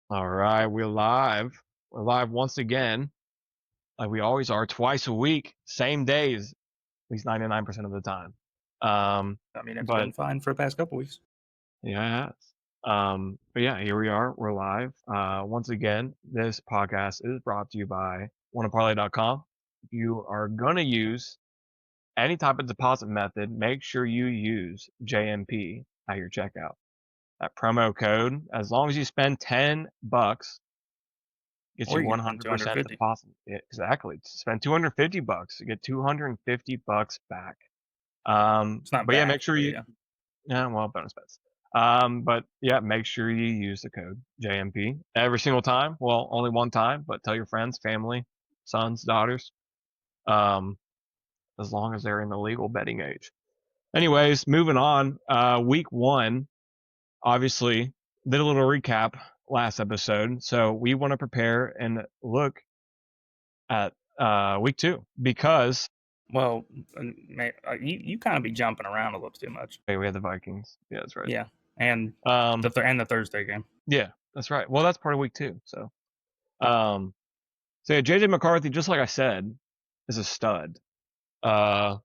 All right, we're live. We're live once again, like we always are, twice a week, same days, at least 99% of the time. I mean, it's But been fine for the past couple weeks. yeah, but yeah, here we are. We're live. Once again, this podcast is brought to you by wannaparlay.com. If you are gonna use any type of deposit method, make sure you use JMP at your checkout. That promo code, as long as you spend $10, gets Or you you can spend 100% 250. deposit. Yeah, exactly. Spend $250 to get $250 back. It's not But yeah, back, make sure but you, yeah. yeah, well, bonus bets. But yeah, make sure you use the code JMP every single time. Well, only one time, but tell your friends, family, sons, daughters, um, as long as they're in the legal betting age. Anyways, moving on. Week one, obviously, did a little recap last episode. So we want to prepare and look at week two because Well, you kind of be jumping around a little too much. hey, we had the Vikings. Yeah, that's right. Yeah, and Um, the Thursday game. yeah, that's right. Well, that's part of week two. Um, so yeah, JJ McCarthy, just like I said, is a stud. Uh,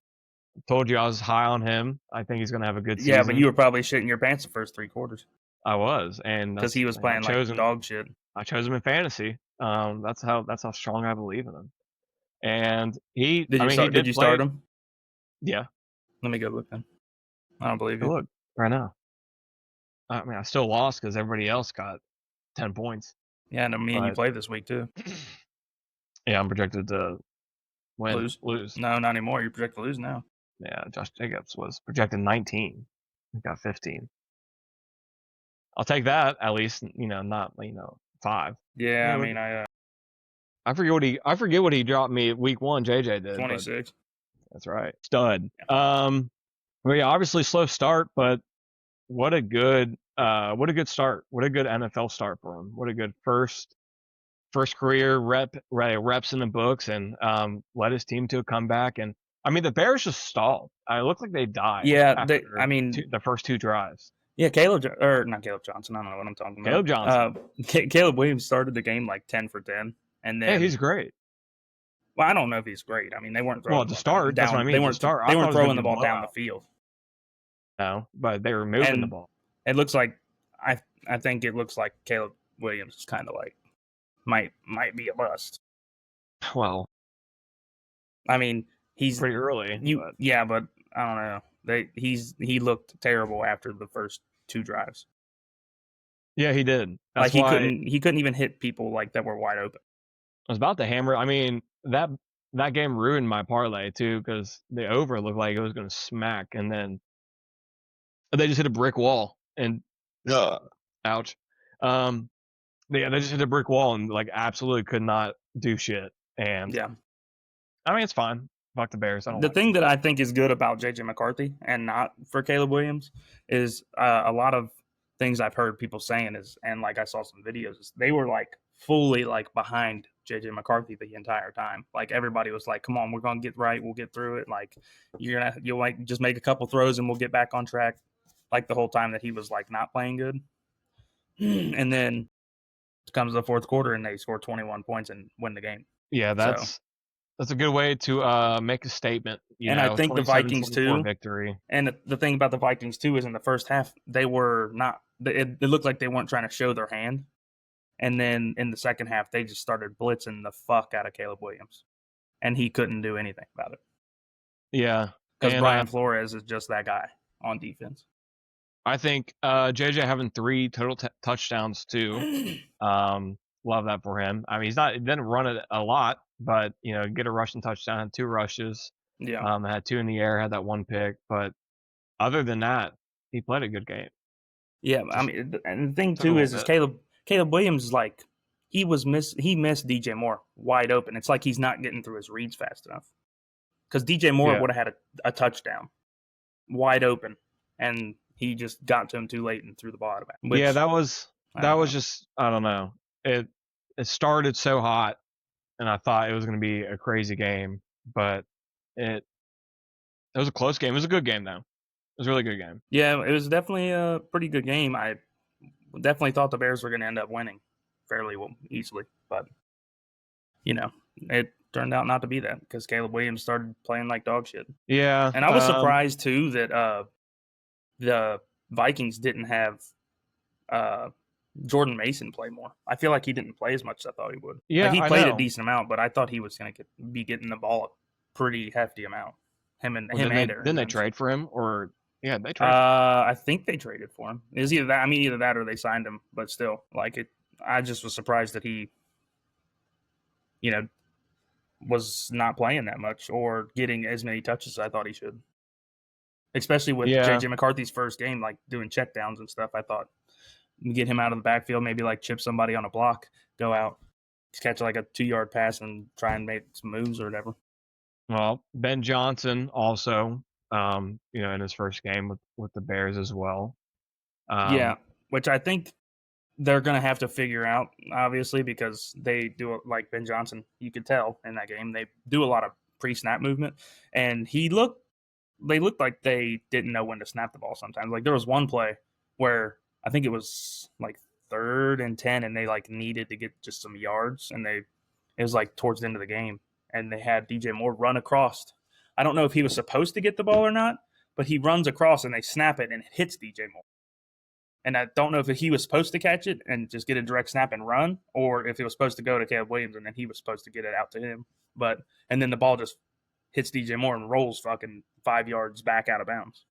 told you I was high on him. I think he's gonna have a good Yeah, but season. you were probably shitting your pants the first 3 quarters I was, and because that's he was I playing like chose him. dog shit. I chose him in fantasy. That's how strong I believe in him. And he, Did I you mean, he start? Did did you play. start him? Yeah, Let me go look then. I don't believe you. look right now. I mean, I still lost because everybody else got 10 points. Yeah, no, me and you But play this week too. yeah, I'm projected to Lose? lose. No, not anymore. You're projected to lose now. Yeah, Josh Jacobs was projected 19. He got 15. I'll take that at least. Not 5. Yeah, Yeah, I mean, I forget what he dropped me week one. JJ did, but 26. that's right, stud. Well, yeah, obviously slow start, but what a good start. What a good NFL start for him. What a good first career reps in the books, and led his team to a comeback. And I mean, the Bears just stalled. It looked like they died Yeah, I after mean, the first two drives. yeah, not Caleb Johnson. I don't know what I'm talking Caleb Johnson, about. Caleb Williams started the game like 10 for 10, and yeah, he's then, great. well, I don't know if he's great. I mean, they weren't Well, throwing the to ball start, that's what I down. mean. To start, I They thought it weren't was going throwing to the be a ball down the blowout. field, No, but they were moving the and ball. it looks like I think it looks like Caleb Williams is kind of like might be a bust. Well, I mean, he's pretty early, but yeah, but I don't know. He looked terrible after the first 2 drives. yeah, he did. Like That's why I he couldn't even hit people like that were wide open. was about to hammer. I mean, that game ruined my parlay too because the over looked like it was going to smack, and then they just hit a brick wall, and ouch. Um, yeah, they just hit a brick wall and like absolutely could not do shit. And Yeah. I mean, it's fine. Fuck the Bears. I don't The like them. thing that I think is good about JJ McCarthy and not for Caleb Williams is a lot of things I've heard people saying is, and like I saw some videos, is they were like fully like behind JJ McCarthy the entire time. Like everybody was like, "Come on, we're gonna get right. We'll get through it. Like you'll like just make a couple throws and we'll get back on track." Like the whole time that he was like not playing good, and then it comes to the fourth quarter and they score 21 points and win the game. Yeah, that's a good way to make a statement. And I think the Vikings 27-24 too. victory. And the thing about the Vikings too is in the first half they were not. It looked like they weren't trying to show their hand. And then in the second half they just started blitzing the fuck out of Caleb Williams, and he couldn't do anything about it. Yeah, Because and Brian Flores is just that guy on defense. I think JJ having 3 total touchdowns too. Love that for him. I mean, he didn't run it a lot, but get a rushing touchdown, had 2 rushes. Yeah. Had 2 in the air, had that 1 pick, but other than that, he played a good game. Yeah, I mean, and the thing too is Caleb Williams is like he missed DJ Moore wide open. It's like he's not getting through his reads fast enough. Because DJ Moore would have had a touchdown wide open, and he just got to him too late and threw the ball out of it. Yeah, that was just, I don't know. It started so hot, and I thought it was going to be a crazy game, but it was a close game. It was a good game though. It was a really good game. Yeah, it was definitely a pretty good game. I definitely thought the Bears were going to end up winning. fairly easily. But it turned out not to be that because Caleb Williams started playing like dog shit. Yeah. And I was surprised too that the Vikings didn't have Jordan Mason play more. I feel like he didn't play as much as I thought he would. Like Yeah, he I played a know. decent amount, but I thought he was going to be getting the ball a pretty hefty amount. Him and Well, Aaron didn't they Jones. trade for him, or yeah, they traded. I think they traded for him. It was either that. I mean, either that or they signed him. But still, like it. I just was surprised that he, was not playing that much or getting as many touches as I thought he should. Especially with Yeah. JJ McCarthy's first game, like doing checkdowns and stuff. I thought get him out of the backfield, maybe like chip somebody on a block, go out, catch like a 2-yard pass and try and make some moves or whatever. Well, Ben Johnson also, in his first game with the Bears as well. Yeah, which I think they're going to have to figure out, obviously, because they do, like Ben Johnson, you could tell in that game, they do a lot of pre-snap movement, and they looked like they didn't know when to snap the ball sometimes. Like there was one play where I think it was like 3rd and 10, and they like needed to get just some yards, and it was like towards the end of the game, and they had DJ Moore run across. I don't know if he was supposed to get the ball or not, but he runs across and they snap it and it hits DJ Moore. And I don't know if he was supposed to catch it and just get a direct snap and run, or if it was supposed to go to Caleb Williams and then he was supposed to get it out to him. And then the ball just hits DJ Moore and rolls fucking 5 yards back out of bounds.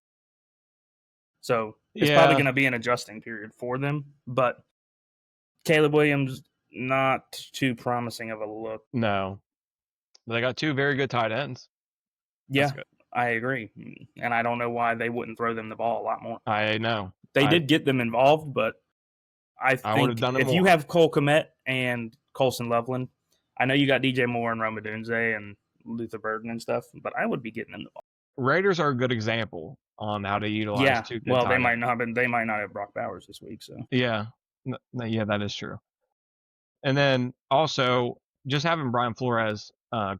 So it's probably going to be an adjusting period for them. But Caleb Williams, not too promising of a look. No. They got 2 very good tight ends. Yeah, I agree. And I don't know why they wouldn't throw them the ball a lot more. I know. They did get them involved, but I think if you have Cole Kmet and Colson Loveland, I know you got DJ Moore and Roma Dunze and Luther Burden and stuff, but I would be getting them the ball. Raiders are a good example on how to utilize 2 good they might not have Brock Bowers this week. So yeah, that is true. And then also just having Brian Flores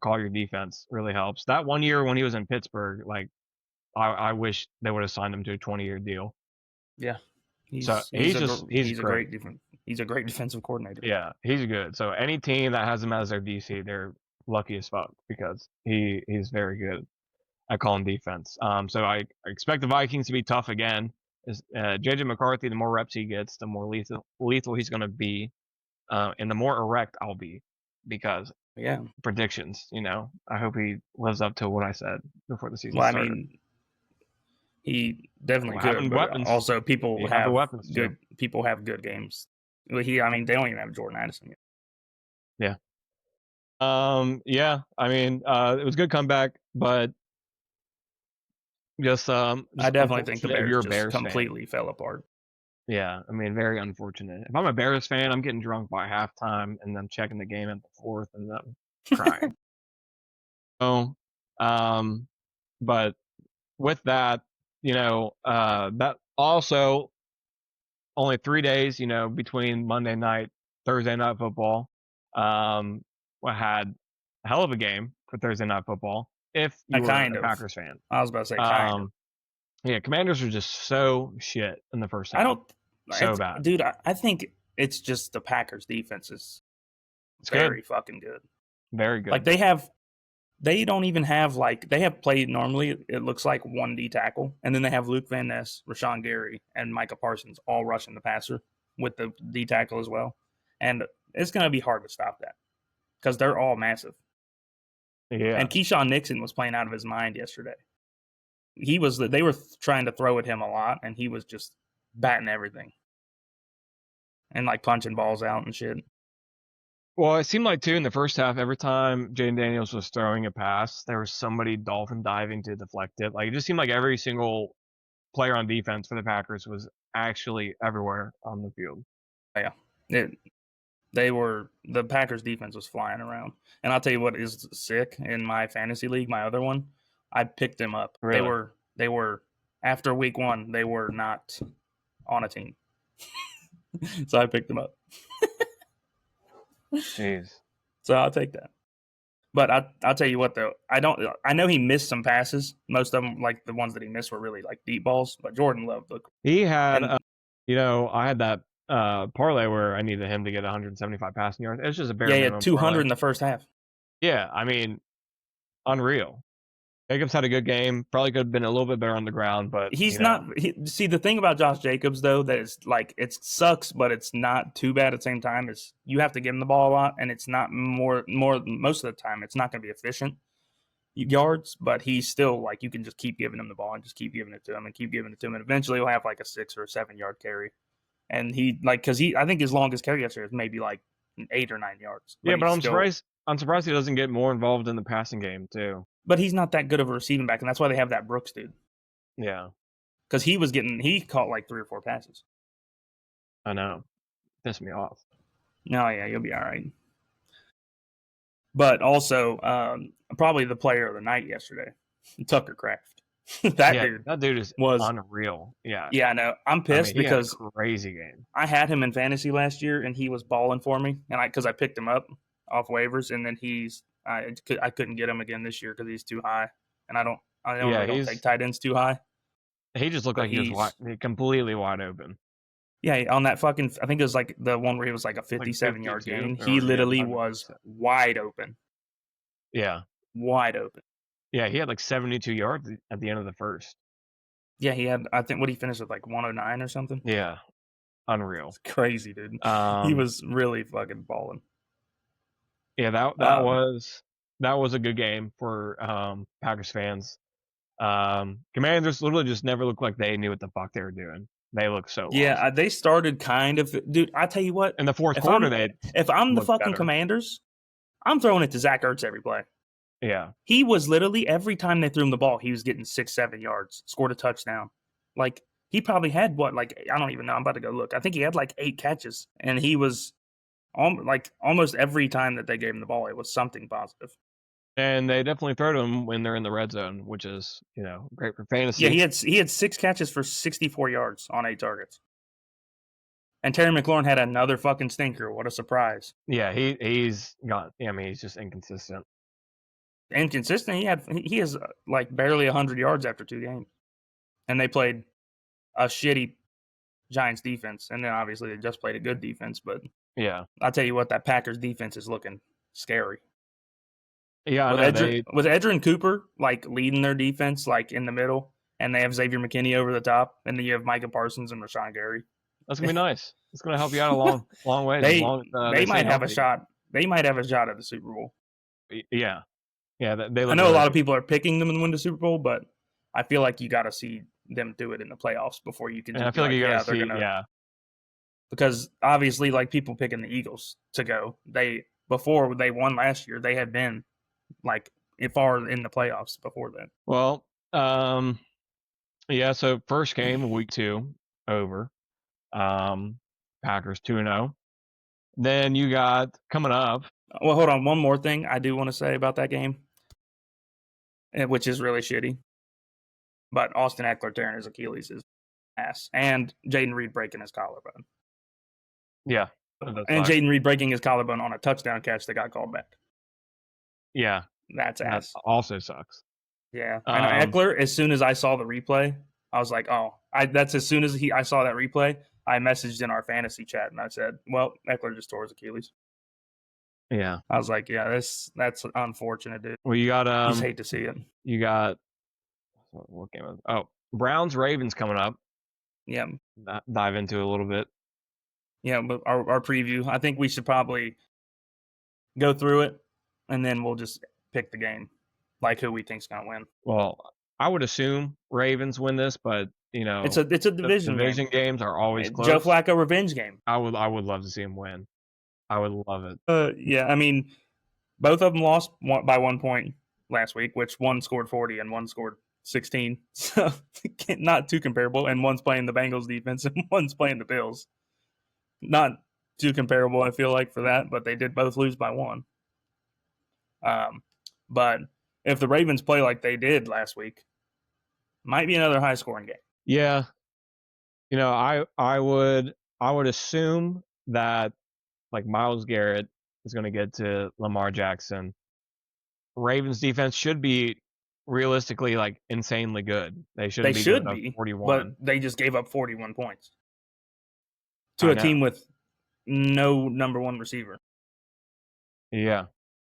call your defense really helps. That one year when he was in Pittsburgh, like I wish they would have signed him to a 20-year deal. Yeah, he's a great defensive coordinator. Yeah, he's good. So any team that has him as their DC, they're lucky as fuck because he's very good at calling defense. So I expect the Vikings to be tough again. JJ McCarthy, the more reps he gets, the more lethal he's going to be, and the more erect I'll be because predictions. I hope he lives up to what I said before the season started. I mean, he definitely could. But also, people have good. People have good games. They don't even have Jordan Addison yet. Yeah. I mean, it was a good comeback, but just I definitely think the Bears just completely fell apart. Yeah, I mean, very unfortunate. If I'm a Bears fan, I'm getting drunk by halftime, and I'm checking the game at the 4th, and I'm crying. But with that, that also only 3 days, between Monday night, Thursday night football. I had a hell of a game for Thursday night football. If you were a Packers fan, I was about to say kind of. Yeah, Commanders are just so shit in the first half. So bad, dude. I think it's just the Packers' defense is very fucking good. Very good. Like they don't even have they have played normally. It looks like 1 D tackle, and then they have Luke Van Ness, Rashawn Gary, and Micah Parsons all rushing the passer with the D tackle as well. And it's going to be hard to stop that because they're all massive. Yeah. And Keyshawn Nixon was playing out of his mind yesterday. They were trying to throw at him a lot, and he was just batting everything and like punching balls out and shit. Well, it seemed like too in the first half, every time Jaden Daniels was throwing a pass, there was somebody dolphin diving to deflect it. Like it just seemed like every single player on defense for the Packers was actually everywhere on the field. Yeah, the Packers defense was flying around, and I'll tell you what is sick in my fantasy league, my other one. I picked them up. Really? They were after week 1, they were not on a team. So I picked them up. Jeez. So I'll take that. But I'll tell you what though, I know he missed some passes. Most of them, like the ones that he missed, were really like deep balls. But Jordan Love He had, I had that parlay where I needed him to get 175 passing yards. It's just a bare Yeah, he had minimum 200 parlay. in the first half. Yeah, I mean, unreal. Jacobs had a good game. Probably could have been a little bit better on the ground, but He's not. See, the thing about Josh Jacobs though, that is like it sucks, but it's not too bad at the same time. Is you have to give him the ball a lot, and it's not more most of the time. It's not going to be efficient yards, but he's still like you can just keep giving him the ball and just keep giving it to him and keep giving it to him, and eventually he'll have like a 6 or 7 yard carry. And he like because I think his longest carry yesterday was maybe like 8 or 9 yards. yeah, but he's I'm still, surprised. I'm surprised he doesn't get more involved in the passing game too. But he's not that good of a receiving back, and that's why they have that Brooks dude. Yeah, Because he caught like 3 or 4 passes. I know. Pissed me off. No, yeah, you'll be all right. But also, probably the player of the night yesterday, Tucker Kraft. That dude is was unreal. Yeah, yeah, I know. I'm pissed because he had a crazy game. I had him in fantasy last year, and he was balling for me, and because I picked him up off waivers, and then I couldn't get him again this year because he's too high, and I don't take tight ends too high. He just looked like he was completely wide open. Yeah, on that fucking, I think it was like the one where he was like a 57 yard gain. He literally was wide open. Yeah. Wide open. Yeah, he had like 72 yards at the end of the first. Yeah, he had, I think, what he finished with, like 109 or something? Yeah. Unreal. It's crazy, dude. He was really fucking balling. Yeah, that was a good game for Packers fans. Commanders literally just never looked like they knew what the fuck they were doing. They looked so lost. They started kind of, dude. I tell you what, in the fourth quarter, if I'm the fucking better. Commanders, I'm throwing it to Zach Ertz every play. Yeah, he was literally every time they threw him the ball, he was getting 6-7 yards, scored a touchdown. Like he probably had I don't even know. I'm about to go look. I think he had like 8 catches, and he was almost every time that they gave him the ball, it was something positive. And they definitely throw to him when they're in the red zone, which is, great for fantasy. Yeah, he had 6 catches for 64 yards on 8 targets. And Terry McLaurin had another fucking stinker. What a surprise. Yeah, he's just inconsistent. He has like barely 100 yards after 2 games. And they played a shitty Giants defense. And then obviously they just played a good defense, but yeah. I'll tell you what, that Packers defense is looking scary. Yeah, with Edgerrin Cooper like leading their defense like in the middle, and they have Xavier McKinney over the top, and then you have Micah Parsons and Rashawn Gary. That's gonna be nice. It's gonna help you out a long way. They might have a shot. They might have a shot at the Super Bowl. Yeah. I know a lot of people are picking them to win the Super Bowl, but I feel like you got to see them do it in the playoffs before you can. And I feel like you got to see, because obviously, like people picking the Eagles to go, before they won last year, they had been like far in the playoffs before then. Well, yeah. So first game, week 2, over. Packers 2-0. Then you got coming up. Well, hold on. One more thing I do want to say about that game, which is really shitty. But Austin Eckler tearing his Achilles is ass, and Jaden Reed breaking his collarbone. Yeah, and Jaden Reed breaking his collarbone on a touchdown catch that got called back. Yeah, that's ass. That also sucks. Yeah, and Eckler. As soon as I saw the replay, I was like, "Oh, that's as soon as I saw that replay." I messaged in our fantasy chat and I said, "Well, Eckler just tore his Achilles." Yeah, I was like, "Yeah, that's unfortunate, dude." Well, you got you just hate to see it. You got what game? Browns Ravens coming up. Yeah, dive into it a little bit. Yeah, but our preview. I think we should probably go through it, and then we'll just pick the game, like who we think's gonna win. Well, I would assume Ravens win this, but it's a division. Division games are always close. Joe Flacco revenge game. I would love to see him win. I would love it. Yeah, I mean, both of them lost by 1 point last week, which one scored 40 and one scored 16. So not too comparable. And one's playing the Bengals defense and one's playing the Bills. Not too comparable, I feel like, for that, but they did both lose by 1. But if the Ravens play like they did last week, might be another high scoring game. Yeah. I would assume that like Myles Garrett is going to get to Lamar Jackson. Ravens defense should be realistically like insanely good. They should be 41. But they just gave up 41 points to I a team know. with no number one receiver Yeah.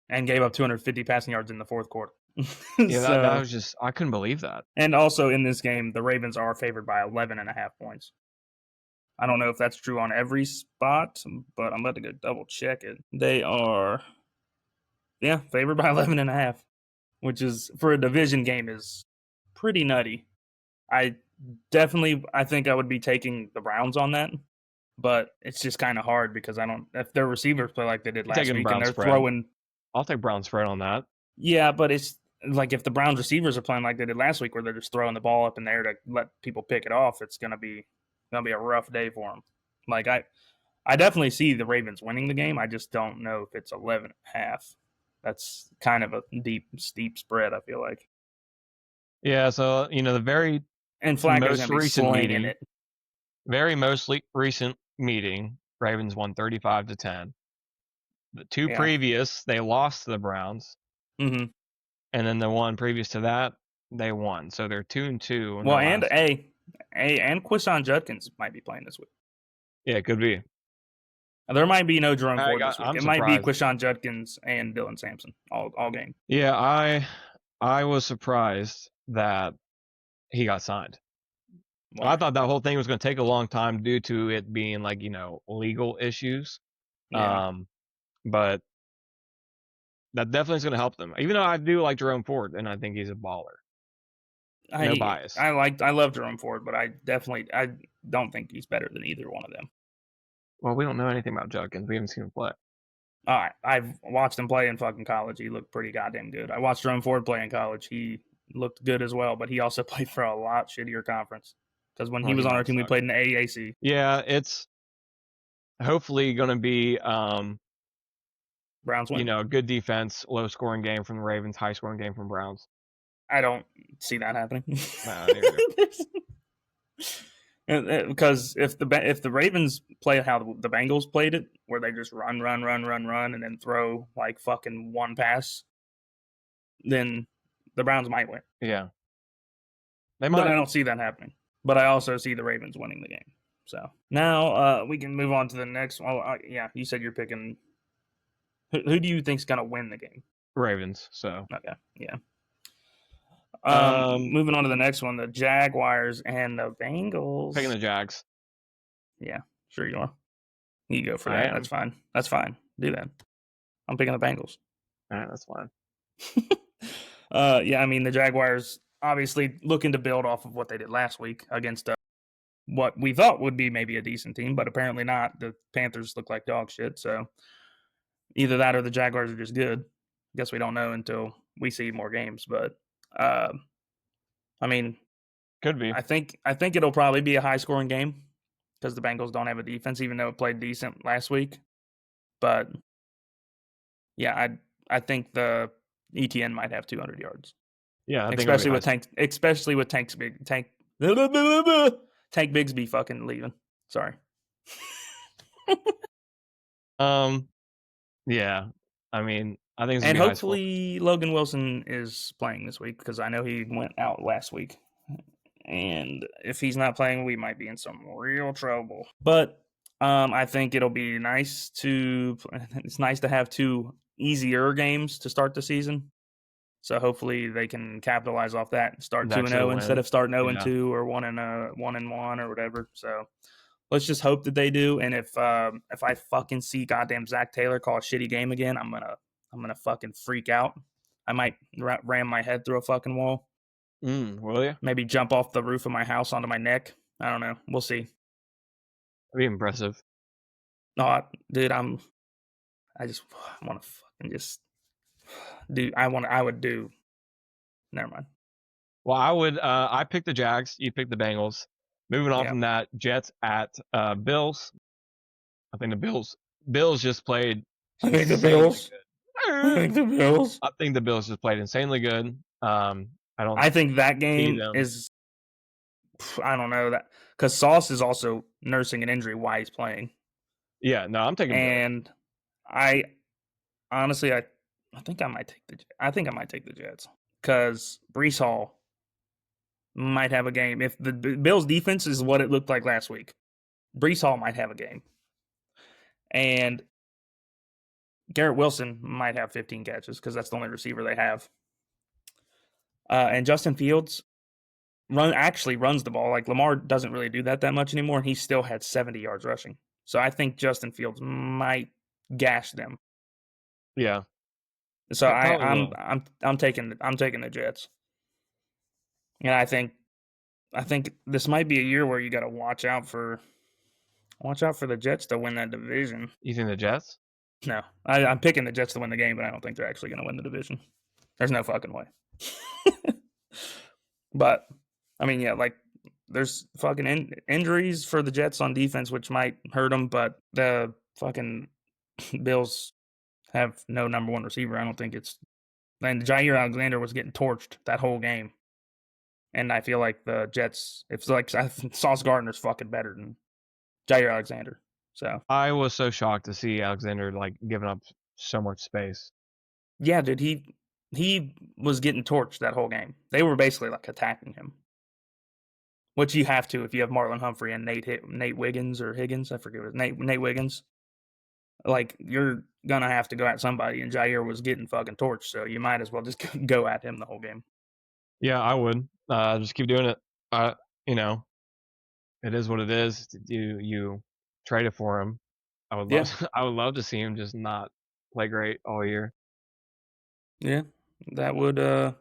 and gave up 250 passing yards in the fourth quarter. Yeah, that So, was just I couldn't believe that. and also in this game, the Ravens are favored by 11.5 points. I don't know if that's true on every spot, but I'm about to go double check it. They are, yeah, favored by 11.5, which is for a division game is pretty nutty. I I think I would be taking the Browns on that, but it's just kind of hard because I don't, if their receivers play like they did I'm last taking week and Brown they're spread. throwing, I'll take Brown spread on that. yeah, but it's like if the Browns receivers are playing like they did last week where they're just throwing the ball up in the air to let people pick it off, it's going to be a rough day for them. Like I definitely see the Ravens winning the game. I just don't know if it's 11.5. That's kind of a steep spread, I feel like. Yeah, so the And Flacco's most going to be recent slinging meeting, it. recent meeting, Ravens won 35-10. The two Yeah. previous, they lost to the Browns, Mm-hmm. and then the one previous to that, they won. So they're 2-2 in Well, their and last. and Quishon Judkins might be playing this week. Yeah, it could be. There might be no Jerome Ford this week. I'm It might be surprised. Quishon Judkins and Dylan Sampson all game. Yeah, I was surprised that he got signed. Why? I thought that whole thing was going to take a long time due to it being like legal issues. Yeah. But that definitely is going to help them. Even though I do like Jerome Ford, and I think he's a baller. No bias. I love Jerome Ford, but I don't think he's better than either one of them. Well, we don't know anything about Judkins. We haven't seen him play. All right, I've watched him play in fucking college. He looked pretty goddamn good. I watched Jerome Ford play in college. He looked good as well, but he also played for a lot shittier conference. Because when he was on our might team, we suck. played in the AAC. Yeah, it's hopefully going to be Browns win. a good defense, low scoring game from the Ravens, high scoring game from Browns. I don't see that happening. Because if the Ravens play how the Bengals played it, where they just run, and then throw like fucking one pass, then the Browns might win. Yeah, they might. But I don't see that happening. But I also see the Ravens winning the game. So now we can move on to the next one. Yeah, you said you're picking. Who do you think's gonna win the game? Ravens. So okay, yeah. Moving on to the next one, the Jaguars and the Bengals. Picking the Jags. Yeah, sure you are. You go for that. That's fine. That's fine. Do that. I'm picking the Bengals. All right, that's fine. Yeah, I mean the Jaguars obviously looking to build off of what they did last week against what we thought would be maybe a decent team, but apparently not. The Panthers look like dog shit. So either that or the Jaguars are just good. I guess we don't know until we see more games, but. I mean, could be. I think it'll probably be a high scoring game because the Bengals don't have a defense, even though it played decent last week. But yeah, I think the ETN might have 200 yards. Yeah, especially with Tank Bigsby fucking leaving. Sorry. Yeah. I mean, I think it's and hopefully Logan Wilson is playing this week because I know he went out last week. And if he's not playing, we might be in some real trouble. But I think it'll be nice to have two easier games to start the season. So hopefully they can capitalize off that and start 2-0 instead of starting 0-2 or 1-1 or whatever. So let's just hope that they do. And if I fucking see goddamn Zach Taylor call a shitty game again, I'm gonna fucking freak out. I might ram my head through a fucking wall. Will you? Maybe jump off the roof of my house onto my neck. I don't know. We'll see. That'd be impressive. No, dude, I just want to fucking just do. I would do. Never mind. Well, I picked the Jags. You picked the Bengals. Moving on from that, Jets at Bills. I think the Bills just played. I think the Bills. I think the Bills just played insanely good. I think that game is. I don't know that because Sauce is also nursing an injury while he's playing. Yeah, no, I'm taking. And Bills. I honestly, I think I might take the Jets because Breece Hall might have a game. If the Bills' defense is what it looked like last week, Breece Hall might have a game. And Garrett Wilson might have 15 catches because that's the only receiver they have. And Justin Fields actually runs the ball. Like Lamar doesn't really do that much anymore. He still had 70 yards rushing. So I think Justin Fields might gash them. Yeah. So Probably will. I'm taking the Jets. And I think this might be a year where you got to watch out for the Jets to win that division. You think the Jets? No, I'm picking the Jets to win the game, but I don't think they're actually going to win the division. There's no fucking way. But I mean, yeah, like there's fucking injuries for the Jets on defense, which might hurt them. But the fucking Bills have no number one receiver. I don't think it's. And Jair Alexander was getting torched that whole game. And I feel like the Jets, if like Sauce Gardner's fucking better than Jair Alexander. So I was so shocked to see Alexander like giving up so much space. yeah, dude, he was getting torched that whole game. They were basically like attacking him, which you have to if you have Marlon Humphrey and Nate Wiggins or Higgins. I forget what Nate Wiggins. Like you're gonna have to go at somebody, and Jair was getting fucking torched, so you might as well just go at him the whole game. Yeah, I would. Just keep doing it. You know, it is what it is. You trade it for him. I would love. Yeah. I would love to see him just not play great all year. Yeah, that would. I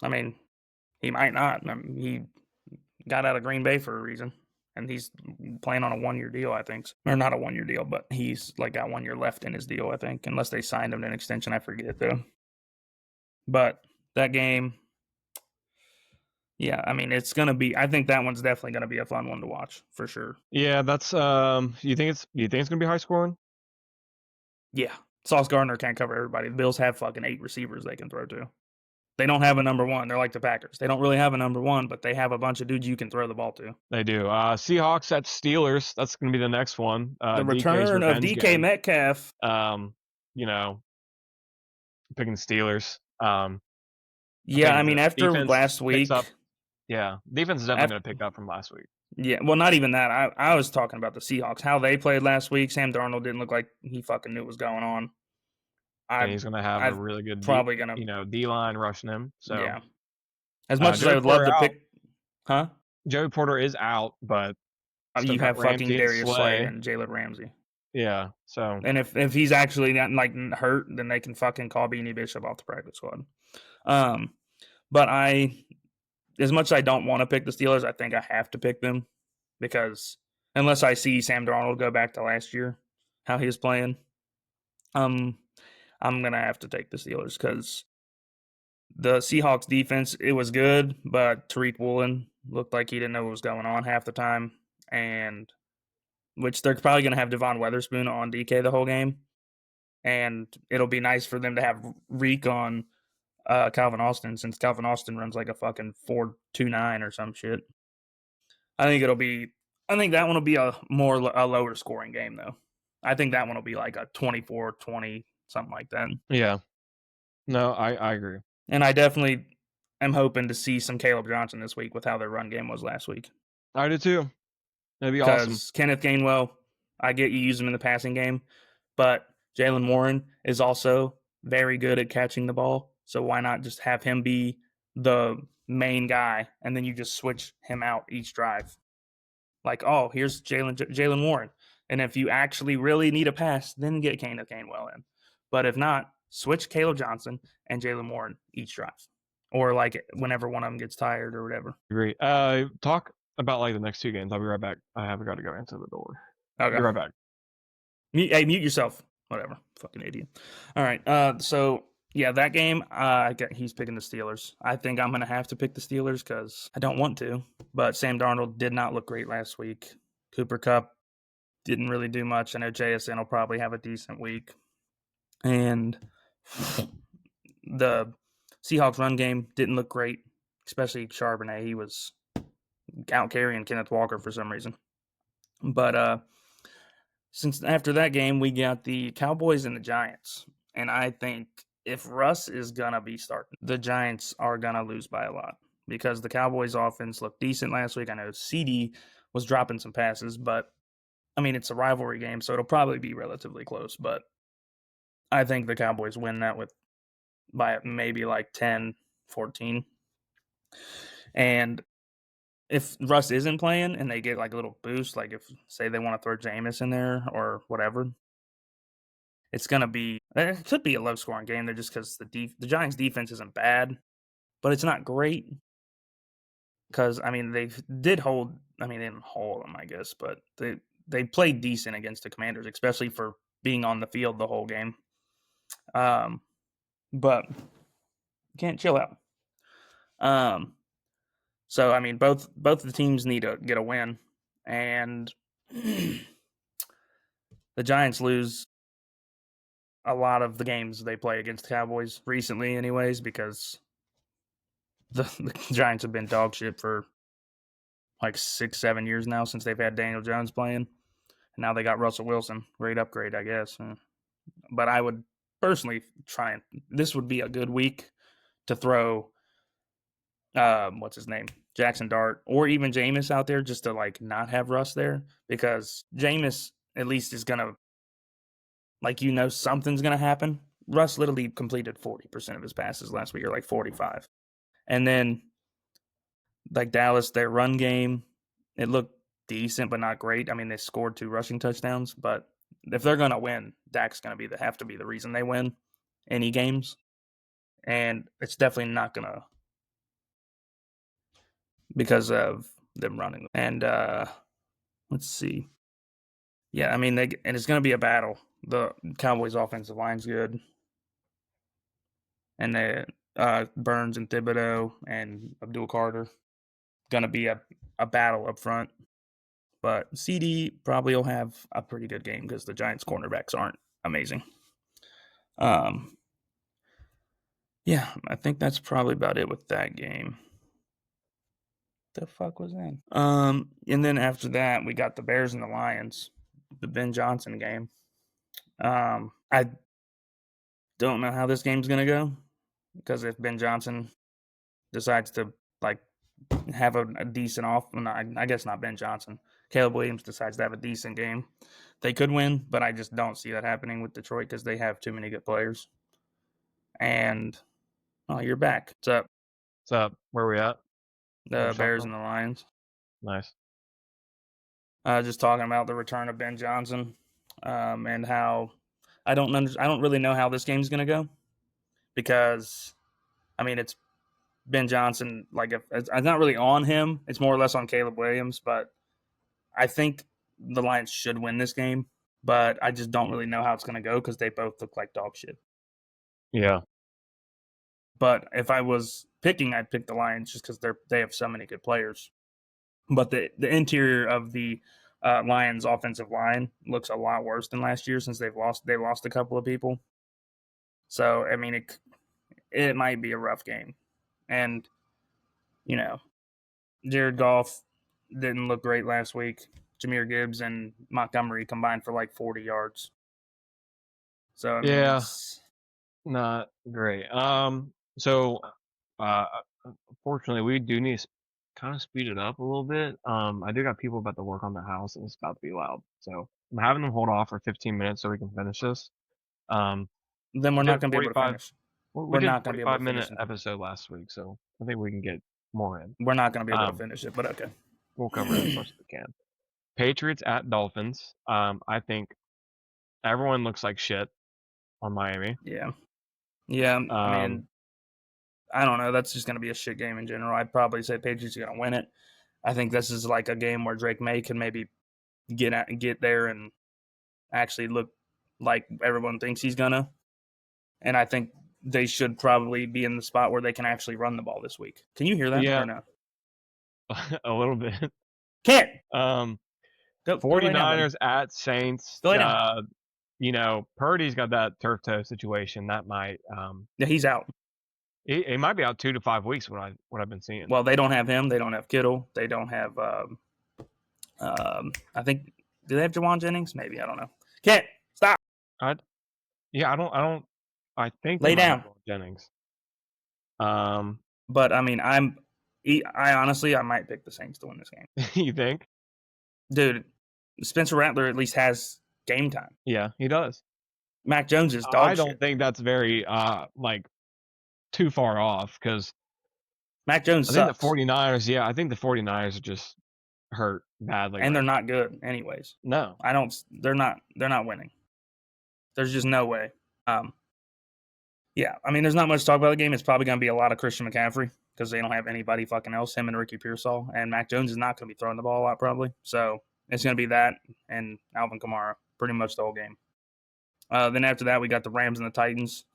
mean, he might not. I mean, he got out of Green Bay for a reason, and he's playing on a 1-year deal, I think, or not a 1-year deal, but he's like got 1 year left in his deal, I think, unless they signed him to an extension. I forget though. But that game, yeah, I mean, it's gonna be. I think that one's definitely gonna be a fun one to watch for sure. Yeah, that's. You think it's gonna be high scoring? Yeah, Sauce Gardner can't cover everybody. The Bills have fucking 8 receivers they can throw to. They don't have a number one. They're like the Packers. They don't really have a number one, but they have a bunch of dudes you can throw the ball to. They do. Seahawks at Steelers. That's gonna be the next one. The DK's return of revenge DK game. Metcalf. You know, picking the Steelers. Yeah, I mean, after defense last week, yeah, defense is definitely going to pick up from last week. yeah, well, not even that. I was talking about the Seahawks, how they played last week. Sam Darnold didn't look like he fucking knew what was going on. And he's going to have a really good, D line rushing him. So yeah, as much as I would love to pick, huh? Joey Porter is out, but you have fucking Darius Slay and Jalen Ramsey. Yeah, so and if he's actually not like hurt, then they can fucking call Beanie Bishop off the practice squad. But as much as I don't want to pick the Steelers, I think I have to pick them because unless I see Sam Darnold go back to last year, how he was playing, I'm gonna have to take the Steelers because the Seahawks defense, it was good, but Tariq Woolen looked like he didn't know what was going on half the time, and which they're probably gonna have Devon Witherspoon on DK the whole game, and it'll be nice for them to have Reek on Calvin Austin, since Calvin Austin runs like a fucking 4.29 or some shit. I think that one will be a lower scoring game though. I think that one will be like a 24-20, something like that. Yeah. No, I agree. And I definitely am hoping to see some Caleb Johnson this week with how their run game was last week. I do too. That'd be awesome. Because Kenneth Gainwell, I get you use him in the passing game, but Jaylen Warren is also very good at catching the ball. So why not just have him be the main guy, and then you just switch him out each drive? Like, oh, here's Jaylen Warren. And if you actually really need a pass, then get Kenneth Gainwell in. But if not, switch Caleb Johnson and Jaylen Warren each drive. Or like whenever one of them gets tired or whatever. Agree. Talk about like the next 2 games. I'll be right back. I have got to go answer the door. Okay. Be right back. Mute yourself. Whatever. Fucking idiot. All right. So yeah, that game, he's picking the Steelers. I think I'm going to have to pick the Steelers because I don't want to. But Sam Darnold did not look great last week. Cooper Kupp didn't really do much. I know JSN will probably have a decent week. And the Seahawks run game didn't look great, especially Charbonnet. He was out carrying Kenneth Walker for some reason. But since after that game, we got the Cowboys and the Giants. And I think if Russ is going to be starting, the Giants are going to lose by a lot because the Cowboys offense looked decent last week. I know CD was dropping some passes, but I mean, it's a rivalry game, so it'll probably be relatively close, but I think the Cowboys win that by maybe like 10, 14. And if Russ isn't playing and they get like a little boost, like if say they want to throw Jameis in there or whatever, it could be a low scoring game there just because the Giants defense isn't bad, but it's not great because I mean they did hold. I mean they didn't hold them, I guess, but they played decent against the Commanders, especially for being on the field the whole game. But you can't chill out. So I mean both the teams need to get a win, and the Giants lose a lot of the games they play against the Cowboys recently, anyways, because the Giants have been dog shit for like 6-7 years now since they've had Daniel Jones playing. And now they got Russell Wilson. Great upgrade, I guess. But I would personally try and this would be a good week to throw what's his name? Jackson Dart or even Jameis out there just to like not have Russ there because Jameis at least is gonna something's gonna happen. Russ literally completed 40% of his passes last week, or like 45. And then like Dallas, their run game, it looked decent but not great. I mean, they scored 2 rushing touchdowns, but if they're gonna win, Dak's gonna have to be the reason they win any games. And it's definitely not gonna because of them running. And let's see. Yeah, I mean, and it's going to be a battle. The Cowboys' offensive line's good, and Burns and Thibodeau and Abdul Carter going to be a battle up front. But CD probably will have a pretty good game because the Giants' cornerbacks aren't amazing. Yeah, I think that's probably about it with that game. The fuck was that? And then after that, we got the Bears and the Lions, the Ben Johnson game. I don't know how this game's gonna go because if Ben Johnson decides to like have a decent off, well, I guess not Ben Johnson. Caleb Williams decides to have a decent game, they could win, but I just don't see that happening with Detroit because they have too many good players. And you're back. What's up? What's up? Where we at? The Bears and the Lions. Nice. Just talking about the return of Ben Johnson, and how I don't really know how this game's gonna go because I mean it's Ben Johnson. Like it's not really on him; it's more or less on Caleb Williams. But I think the Lions should win this game, but I just don't really know how it's gonna go because they both look like dog shit. Yeah. But if I was picking, I'd pick the Lions just because they have so many good players. But the interior of the Lions' offensive line looks a lot worse than last year since they lost a couple of people. So I mean, it might be a rough game, and Jared Goff didn't look great last week. Jahmyr Gibbs and Montgomery combined for like 40 yards. So I mean, it's not great. So, unfortunately, we do need to kind of speed it up a little bit. I do got people about to work on the house, and it's about to be loud. So I'm having them hold off for 15 minutes so we can finish this. Then we're not going to be able to finish. We did a 45-minute episode last week, so I think we can get more in. We're not going to be able to finish it, but okay. We'll cover it as much as we can. Patriots at Dolphins. I think everyone looks like shit on Miami. Yeah. I mean, I don't know. That's just going to be a shit game in general. I'd probably say Patriots are going to win it. I think this is like a game where Drake May can maybe get there and actually look like everyone thinks he's gonna. And I think they should probably be in the spot where they can actually run the ball this week. Can you hear that? Yeah. Or no? A little bit. Can't. 49ers at Saints. Go lay down. Purdy's got that turf toe situation. That might. Yeah, he's out. He might be out 2 to 5 weeks. What I've been seeing. Well, they don't have him. They don't have Kittle. They don't have. I think. Do they have Jawan Jennings? Maybe, I don't know. Can't stop. I don't. I think lay down Jennings. But I mean, I honestly might pick the Saints to win this game. You think? Dude, Spencer Rattler at least has game time. Yeah, he does. Mac Jones is I dog don't shit. think that's very like too far off because Mac Jones I think the sucks, 49ers. Yeah, I think the 49ers are just hurt badly and right they're now. not good anyways. No. I don't. They're not. They're not winning. There's just no way. Um, yeah, I mean, there's not much to talk about the game. It's probably going to be a lot of Christian McCaffrey because they don't have anybody fucking else. Him and Ricky Pearsall, and Mac Jones is not going to be throwing the ball a lot probably. So it's going to be that and Alvin Kamara pretty much the whole game. Then after that, we got the Rams and the Titans.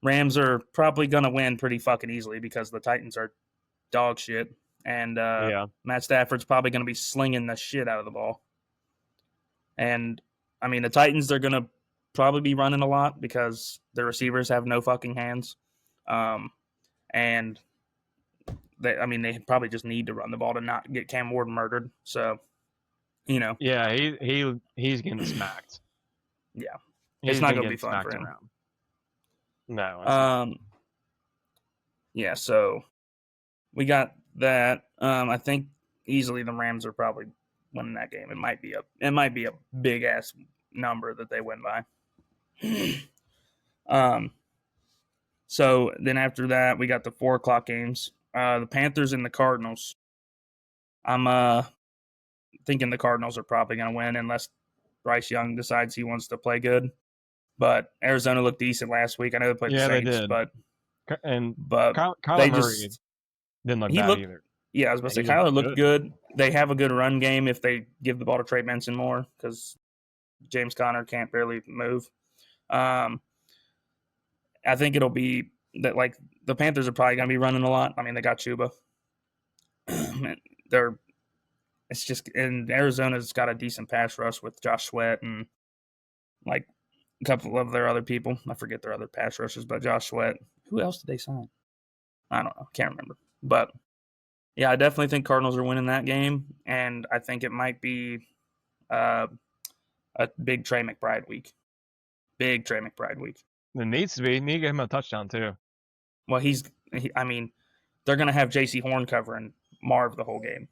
Rams are probably going to win pretty fucking easily because the Titans are dog shit, and Yeah. Matt Stafford's probably going to be slinging the shit out of the ball. And I mean, the Titans, they're going to probably be running a lot because the receivers have no fucking hands. And they probably just need to run the ball to not get Cam Ward murdered. So, Yeah, he's getting smacked. Yeah, He's it's not been going to be getting fun for smacked him. around. No. It's not. Yeah. So we got that. I think easily the Rams are probably winning that game. It might be a big ass number that they win by. So then after that, we got the 4:00 games. The Panthers and the Cardinals. I'm thinking the Cardinals are probably going to win unless Bryce Young decides he wants to play good. But Arizona looked decent last week. I know they played the Saints, they did. but Kyler they Murray didn't look bad either. Yeah, I was about to say Kyler looked good. They have a good run game if they give the ball to Trey Benson more because James Conner can't barely move. I think it'll be that like the Panthers are probably going to be running a lot. I mean, they got Chuba. It's just in Arizona's got a decent pass rush with Josh Sweat and like a couple of their other people. I forget their other pass rushers, but Josh Sweat. Who else did they sign? I don't know. Can't remember. But yeah, I definitely think Cardinals are winning that game, and I think it might be a big Trey McBride week. Big Trey McBride week. It needs to be. You need to get him a touchdown too. Well, they're going to have J.C. Horn covering Marv the whole game.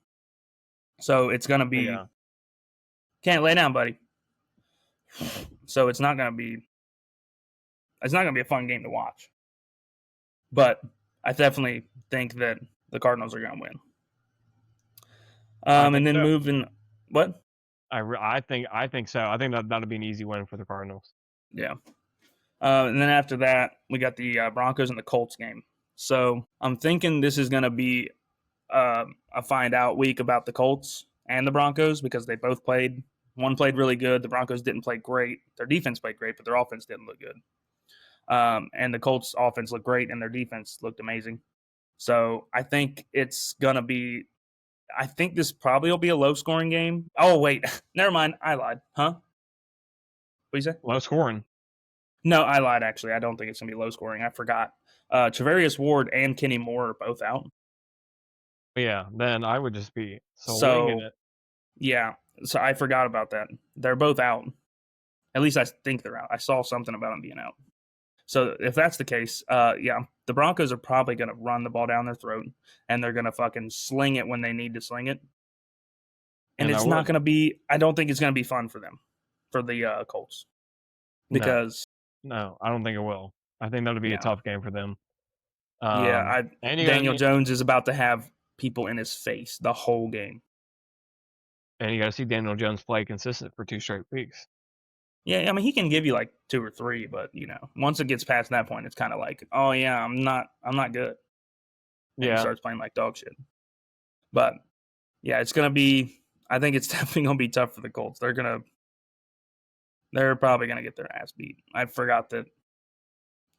So it's going to be can't lay down, buddy. So it's not going to be a fun game to watch. But I definitely think that the Cardinals are going to win. And then moving what? I think so. I think that'll be an easy win for the Cardinals. Yeah. And then after that, we got the Broncos and the Colts game. So I'm thinking this is going to be a find out week about the Colts and the Broncos because they both played. One played really good. The Broncos didn't play great. Their defense played great, but their offense didn't look good. And the Colts offense looked great and their defense looked amazing. So I think it's going to be – I think this probably will be a low-scoring game. Oh, wait. Never mind. I lied. Huh? What you say? Low scoring. No, I lied, actually. I don't think it's going to be low-scoring. I forgot. Travarius Ward and Kenny Moore are both out. Yeah, then I would just be winging it. Yeah, so I forgot about that. They're both out. At least I think they're out. I saw something about them being out. So if that's the case, the Broncos are probably going to run the ball down their throat, and they're going to fucking sling it when they need to sling it. And it's not going to be – I don't think it's going to be fun for them, for the Colts. Because – No, I don't think it will. I think that'll be a tough game for them. Daniel Jones is about to have people in his face the whole game. And you got to see Daniel Jones play consistent for 2 straight weeks. Yeah, I mean, he can give you like 2 or 3, but once it gets past that point, it's kind of like, oh yeah, I'm not good. And he starts playing like dog shit. But yeah, it's gonna be. I think it's definitely gonna be tough for the Colts. They're probably gonna get their ass beat. I forgot that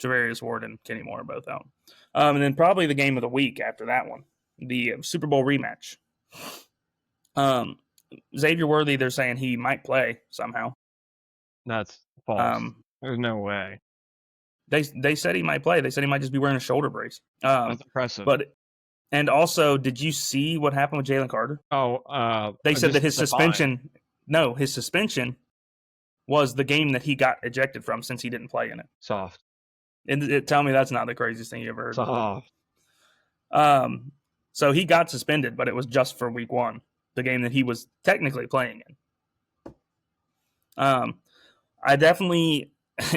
Travarius Ward and Kenny Moore are both out. And then probably the game of the week after that one, the Super Bowl rematch. Xavier Worthy, they're saying he might play somehow. That's false. There's no way. They said he might play. They said he might just be wearing a shoulder brace. That's impressive. And also, did you see what happened with Jalen Carter? They said that his suspension. No, his suspension was the game that he got ejected from since he didn't play in it. Soft. And tell me that's not the craziest thing you ever heard. Soft. So he got suspended, but it was just for week 1, the game that he was technically playing in. I definitely,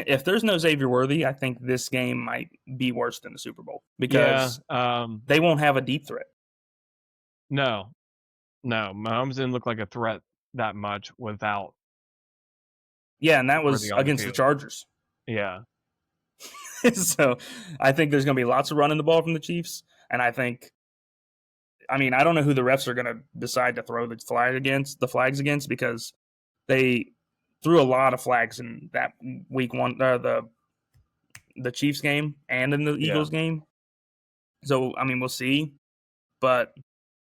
if there's no Xavier Worthy, I think this game might be worse than the Super Bowl Yeah. because they won't have a deep threat. No, no, Mahomes didn't look like a threat that much without Yeah, and that Worthy was on the against the field. Chargers. Yeah. So I think there's going to be lots of running the ball from the Chiefs, and I mean, I don't know who the refs are going to decide to throw the flags against because they threw a lot of flags in that week one, the Chiefs game and in the Yeah. Eagles game. So I mean, we'll see, but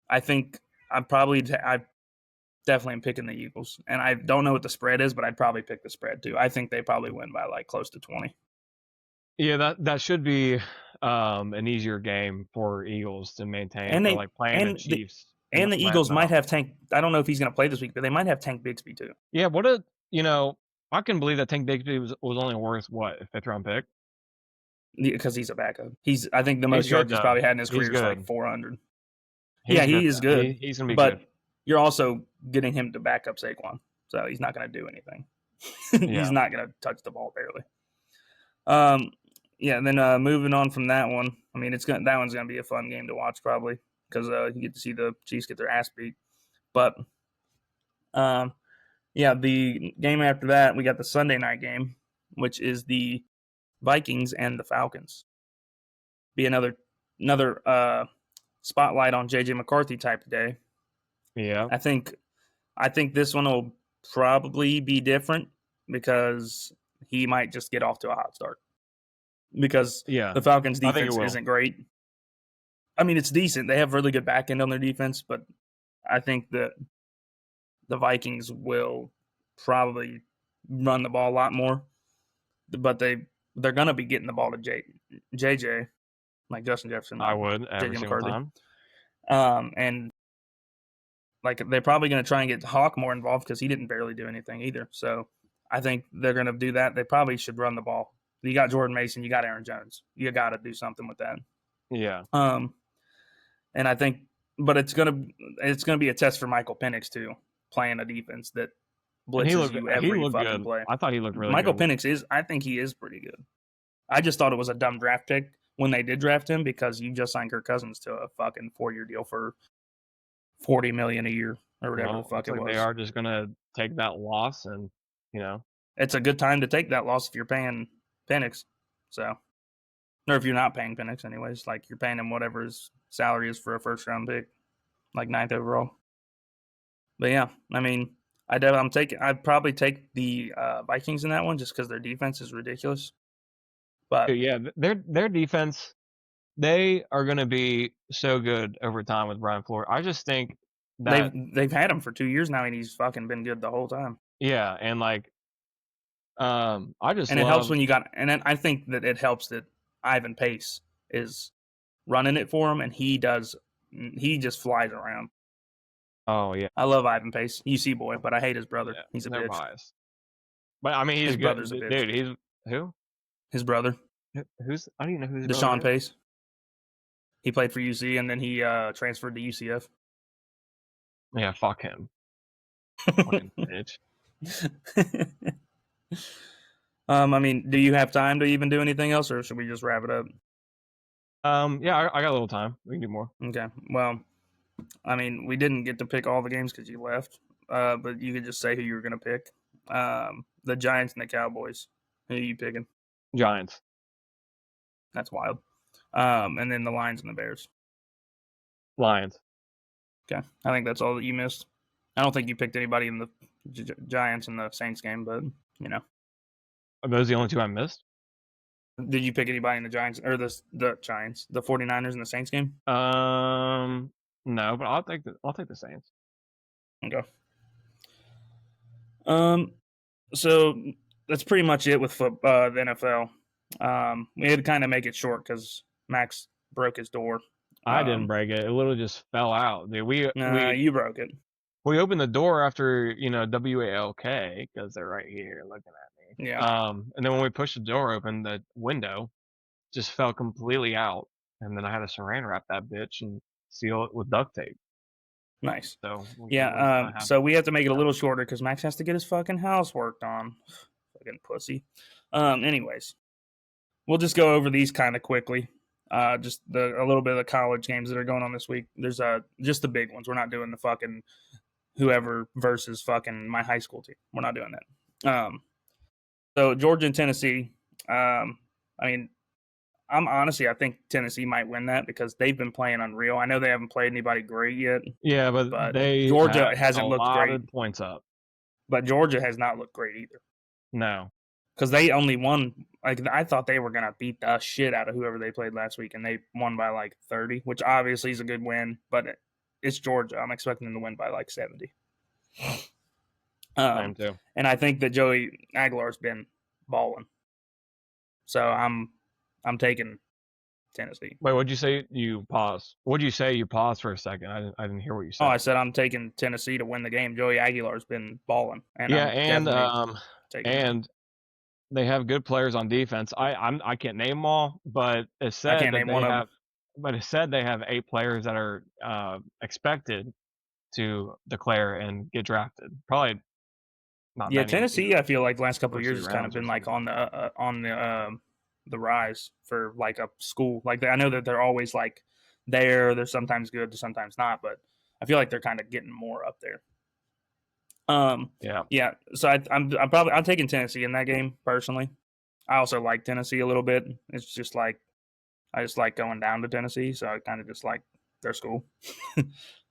I think I definitely am picking the Eagles, and I don't know what the spread is, but I'd probably pick the spread too. I think they probably win by like close to 20. Yeah, that should be an easier game for Eagles to maintain if And they're they like playing the and the Chiefs and and the wear Eagles them might out. have Tank. I don't know if he's going to play this week, but they might have Tank Bigsby too. Yeah, I can believe that Tank Bigsby was only worth what, a 5th round pick? Because he's a backup. I think the He's most good yards he's though. probably had in his He's career is like good. 400. Yeah, He's good he is though. good, He's gonna be but good. you're also getting him to back up Saquon, so he's not going to do anything. He's Yeah. not going to touch the ball barely. Yeah. And then moving on from that one, I mean, that one's going to be a fun game to watch probably because you get to see the Chiefs get their ass beat. But yeah, the game after that, we got the Sunday night game, which is the Vikings and the Falcons. Be another spotlight on JJ McCarthy type of day. Yeah. I think this one will probably be different because he might just get off to a hot start because Yeah. the Falcons I think it defense will. isn't great. I mean, it's decent. They have really good back end on their defense, but I think that the Vikings will probably run the ball a lot more. But they're gonna be getting the ball to JJ, like Justin Jefferson, I not would every JJ single McCarthy. time. And like they're probably going to try and get Hawk more involved because he didn't barely do anything either. So I think they're going to do that. They probably should run the ball. You got Jordan Mason, you got Aaron Jones. You got to do something with that. Yeah. And I think, but it's gonna be a test for Michael Penix too, playing a defense that And blitzes you he every looked fucking good. play. I thought he looked really Michael good. Penix I think he is pretty good. I just thought it was a dumb draft pick when they did draft him because you just signed Kirk Cousins to a fucking 4-year deal for $40 million a year or whatever the Well, fuck looks it like they was. are just gonna take that loss and you know It's a good time to take that loss if you're paying Penix. So, or if you're not paying Penix, anyways, like you're paying him whatever his salary is for a first round pick, like 9th overall. But yeah, I mean, I'd probably take the Vikings in that one just because their defense is ridiculous. But yeah, their defense, they are gonna be so good over time with Brian Flores. I just think that they've had him for 2 years now, and he's fucking been good the whole time. yeah, and like I just And it helps love when you got, and then I think that it helps that Ivan Pace is running it for him, and he just flies around. oh yeah, I love Ivan Pace, UC boy, but I hate his brother. yeah, He's a they're bitch. biased. But I mean he's His good brother's a bitch. dude, he's who? His brother, Who's I don't even know who his brother Deshaun is. Pace. He played for UC, and then he transferred to UCF. Yeah, fuck him. Fucking bitch. I mean, do you have time to even do anything else, or should we just wrap it up? Yeah, I got a little time. We can do more. Okay. Well, I mean, we didn't get to pick all the games because you left, but you could just say who you were going to pick. The Giants and the Cowboys. Who are you picking? Giants. That's wild. And then the Lions and the Bears. Lions. Okay. I think that's all that you missed. I don't think you picked anybody in the Giants and the Saints game, but you know. Are those the only two I missed? Did you pick anybody in the Giants or the Giants, the 49ers and the Saints game? No, but I'll take the Saints. Okay. So that's pretty much it with the NFL. We had to kind of make it short because Max broke his door. I didn't break it. It literally just fell out. Dude, You broke it. we opened the door after WALK because they're right here looking at me. Yeah. And then when we pushed the door open, the window just fell completely out, and then I had to saran wrap that bitch and seal it with duct tape. Nice. So we'll see what's Yeah. gonna happen. So we have to make it a little shorter because Max has to get his fucking house worked on. Fucking pussy. Anyways, we'll just go over these kind of quickly. Just a little bit of the college games that are going on this week. There's just the big ones. We're not doing the fucking whoever versus fucking my high school team. We're not doing that. So Georgia and Tennessee. I mean, I think Tennessee might win that because they've been playing unreal. I know they haven't played anybody great yet, Yeah, but but they Georgia have hasn't a looked lot great. of points up. But Georgia has not looked great either No. because they only won. Like I thought they were gonna beat the shit out of whoever they played last week, and they won by like 30, which obviously is a good win. But it's Georgia. I'm expecting them to win by like 70. I am too. And I think that Joey Aguilar's been balling, so I'm taking Tennessee. Wait, what'd you say? You pause. What'd you say? You paused for a second. I didn't hear what you said. Oh, I said I'm taking Tennessee to win the game. Joey Aguilar's been balling, and yeah, I'm definitely taking him. and they have good players on defense. I can't name them all, but it I said can't that name they one of them. have. But it said they have 8 players that are expected to declare and get drafted. Probably not Yeah, many. Tennessee. I feel like the last couple of first years few has kind of rounds or been like something. on the rise for like a school. Like I know that they're always like there. They're sometimes good, sometimes not, but I feel like they're kind of getting more up there. Yeah. Yeah. So I'm taking Tennessee in that game personally. I also like Tennessee a little bit. It's just like I just like going down to Tennessee, so I kind of just like their school.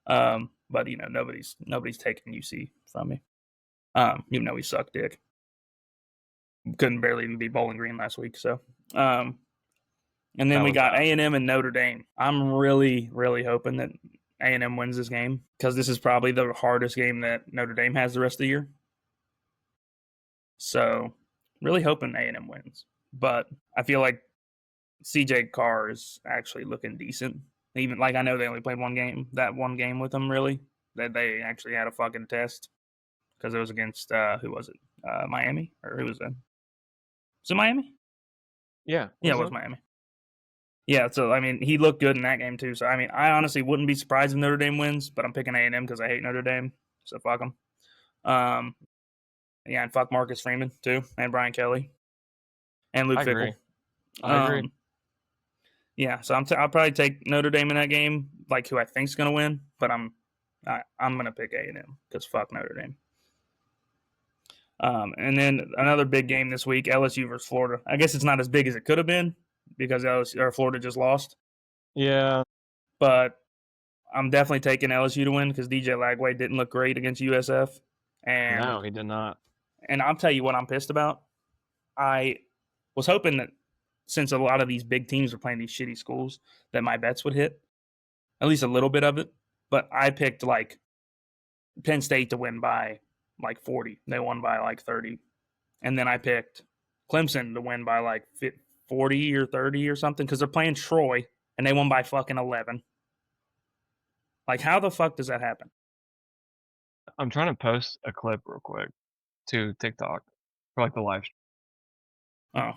But you know, nobody's taking UC from me. Even though we suck dick. Couldn't barely even beat Bowling Green last week. So, and then That we was got bad. A&M and Notre Dame. I'm really, really hoping that A&M wins this game because this is probably the hardest game that Notre Dame has the rest of the year. So, really hoping A&M wins. But I feel like CJ Carr is actually looking decent. Even like I know they only played that one game with him really. That they actually had a fucking test because it was against who was it? Miami or who was it? Was it Miami? Yeah. Yeah, it was Miami. Yeah, so I mean, he looked good in that game too. So I mean, I honestly wouldn't be surprised if Notre Dame wins, but I'm picking A&M because I hate Notre Dame. So fuck them. Yeah, and fuck Marcus Freeman too, and Brian Kelly, and Luke I agree. Fickell. I agree. Yeah, so I'll probably take Notre Dame in that game, like who I think's gonna win, but I'm gonna pick A&M because fuck Notre Dame. And then another big game this week, LSU versus Florida. I guess it's not as big as it could have been because Florida just lost. Yeah. But I'm definitely taking LSU to win because DJ Lagway didn't look great against USF. No, he did not. And I'll tell you what I'm pissed about. I was hoping that since a lot of these big teams are playing these shitty schools, that my bets would hit at least a little bit of it. But I picked like Penn State to win by like 40. They won by like 30. And then I picked Clemson to win by like 40 or 30 or something because they're playing Troy and they won by fucking 11. Like, how the fuck does that happen? I'm trying to post a clip real quick to TikTok for like the live stream.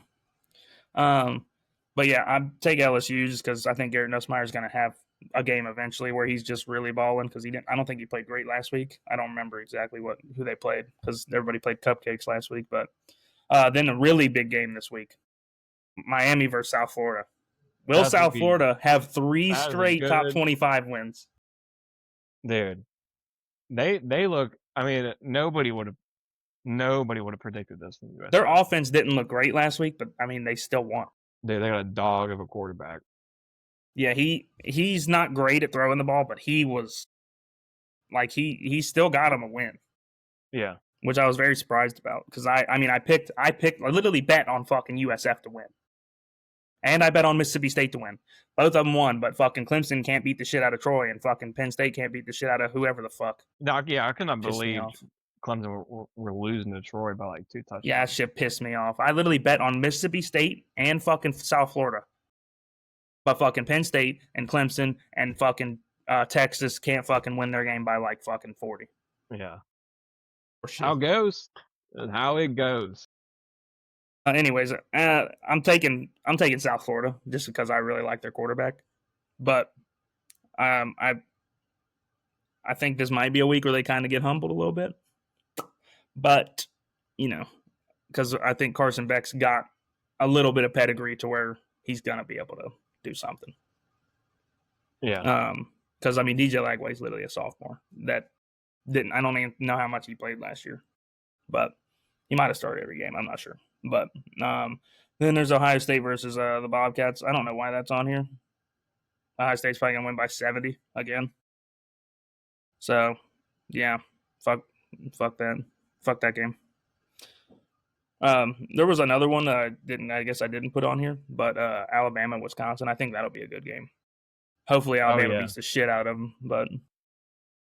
But yeah, I take LSU just because I think Garrett Nussmeier is going to have a game eventually where he's just really balling because he didn't. I don't think he played great last week. I don't remember exactly who they played because everybody played cupcakes last week. But then a really big game this week: Miami versus South Florida. Will That's gonna South be Florida have 3 that is a straight top good 25 wins? dude. They look. I mean, nobody would have predicted this from Their USF. offense didn't look great last week, but I mean they still won. Dude, they got a dog of a quarterback. Yeah, he's not great at throwing the ball, but he was like he still got him a win. Yeah. Which I was very surprised about because I literally bet on fucking USF to win, and I bet on Mississippi State to win. Both of them won, but fucking Clemson can't beat the shit out of Troy, and fucking Penn State can't beat the shit out of whoever the fuck. No, yeah, I cannot Pissed me believe off. Clemson were losing to Troy by like 2 touchdowns. Yeah, that shit pissed me off. I literally bet on Mississippi State and fucking South Florida, but fucking Penn State and Clemson and fucking Texas can't fucking win their game by like fucking 40. Yeah. Or shit. How it goes? That's how it goes. Anyways, I'm taking South Florida just because I really like their quarterback, but I I think this might be a week where they kind of get humbled a little bit. But, because I think Carson Beck's got a little bit of pedigree to where he's going to be able to do something. Yeah. Because, DJ Lagway's literally a sophomore that I don't even know how much he played last year. But he might have started every game. I'm not sure. But then there's Ohio State versus the Bobcats. I don't know why that's on here. Ohio State's probably going to win by 70 again. So, yeah, fuck that. Fuck that game. There was another one that I guess I didn't put on here, but Alabama, Wisconsin. I think that'll be a good game. Hopefully Alabama beats the shit out of them, but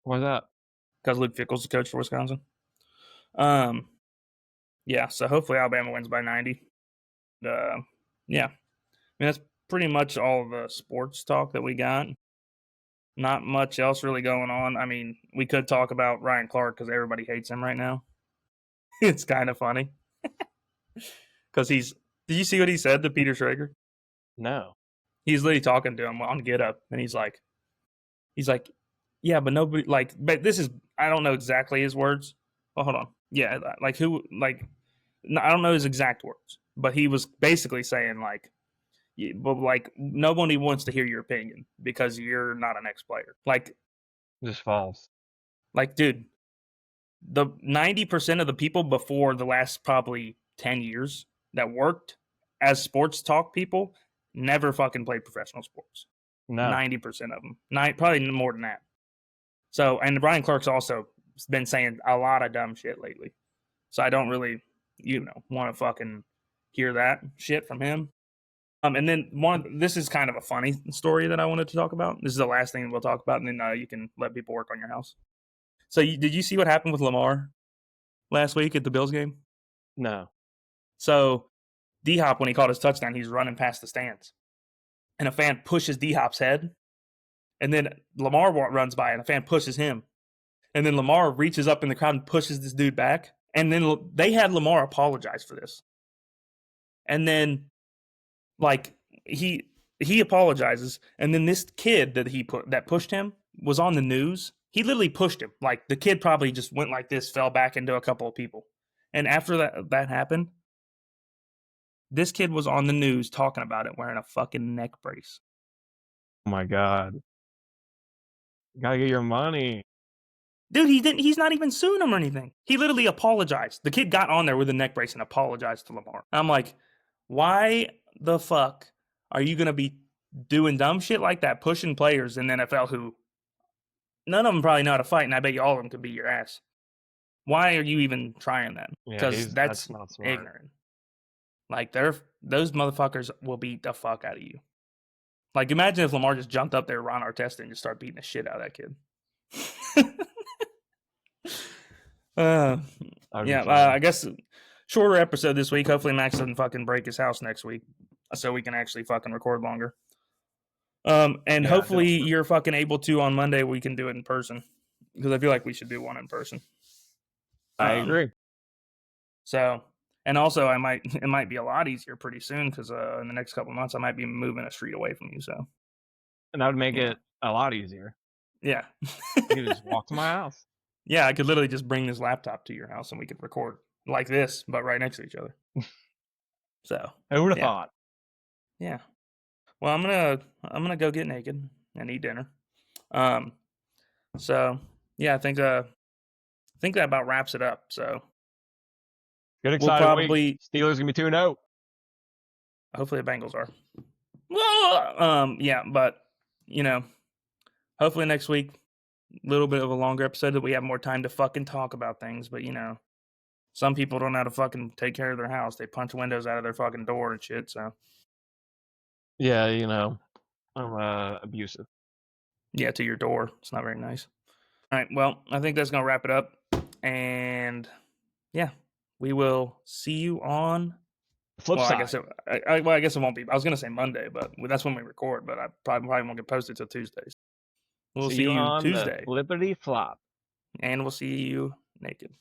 why's that? Because Luke Fickell's the coach for Wisconsin. Yeah, so hopefully Alabama wins by 90. Yeah, that's pretty much all the sports talk that we got. Not much else really going on. We could talk about Ryan Clark because everybody hates him right now. It's kind of funny. Because did you see what he said to Peter Schrager? No. He's literally talking to him on Get Up, and he's like, yeah, but nobody, but this is, I don't know exactly his words. Well, hold on. Yeah, I don't know his exact words, but he was basically saying, nobody wants to hear your opinion because you're not an ex-player. Just false. Dude, the 90% of the people before the last probably 10 years that worked as sports talk people never fucking played professional sports. No. 90% of them. Probably more than that. So, and Brian Clark's also been saying a lot of dumb shit lately. So I don't really, want to fucking hear that shit from him. And then this is kind of a funny story that I wanted to talk about. This is the last thing we'll talk about, and then you can let people work on your house. So did you see what happened with Lamar last week at the Bills game? No. So D-Hop, when he caught his touchdown, he's running past the stands. And a fan pushes D-Hop's head. And then Lamar runs by, and a fan pushes him. And then Lamar reaches up in the crowd and pushes this dude back. And then they had Lamar apologize for this. And then, he apologizes. And then this kid that pushed him was on the news. He literally pushed him. The kid probably just went like this, fell back into a couple of people. And after that happened, this kid was on the news talking about it wearing a fucking neck brace. Oh my God. You gotta get your money. Dude, he's not even suing him or anything. He literally apologized. The kid got on there with a neck brace and apologized to Lamar. I'm like, why the fuck are you going to be doing dumb shit like that, pushing players in the NFL who none of them probably know how to fight, and I bet you all of them could beat your ass. Why are you even trying that? Because that's not smart. Ignorant. Those motherfuckers will beat the fuck out of you. Imagine if Lamar just jumped up there, Ron Artest, and just started beating the shit out of that kid. I guess shorter episode this week. Hopefully Max doesn't fucking break his house next week, so we can actually fucking record longer. And hopefully you're fucking able to on Monday. We can do it in person because I feel like we should do one in person. I agree. So, and also it might be a lot easier pretty soon because in the next couple of months I might be moving a street away from you. So, and that would make it a lot easier. Yeah, you could just walk to my house. Yeah, I could literally just bring this laptop to your house and we could record like this, but right next to each other. So, who would have thought? Yeah. Well, I'm gonna go get naked and eat dinner. So yeah, I think that about wraps it up. So get excited. We'll probably Steelers gonna be 2-0. Hopefully the Bengals are. Yeah, but hopefully next week, a little bit of a longer episode that we have more time to fucking talk about things. But some people don't know how to fucking take care of their house. They punch windows out of their fucking door and shit. So yeah, I'm abusive. Yeah, to your door. It's not very nice. All right, well, I think that's gonna wrap it up. And yeah, we will see you on flip side. I guess it won't be. I was gonna say Monday, but that's when we record. But I probably won't get posted till Tuesdays. We'll see you on Tuesday. Liberty Flop, and we'll see you naked.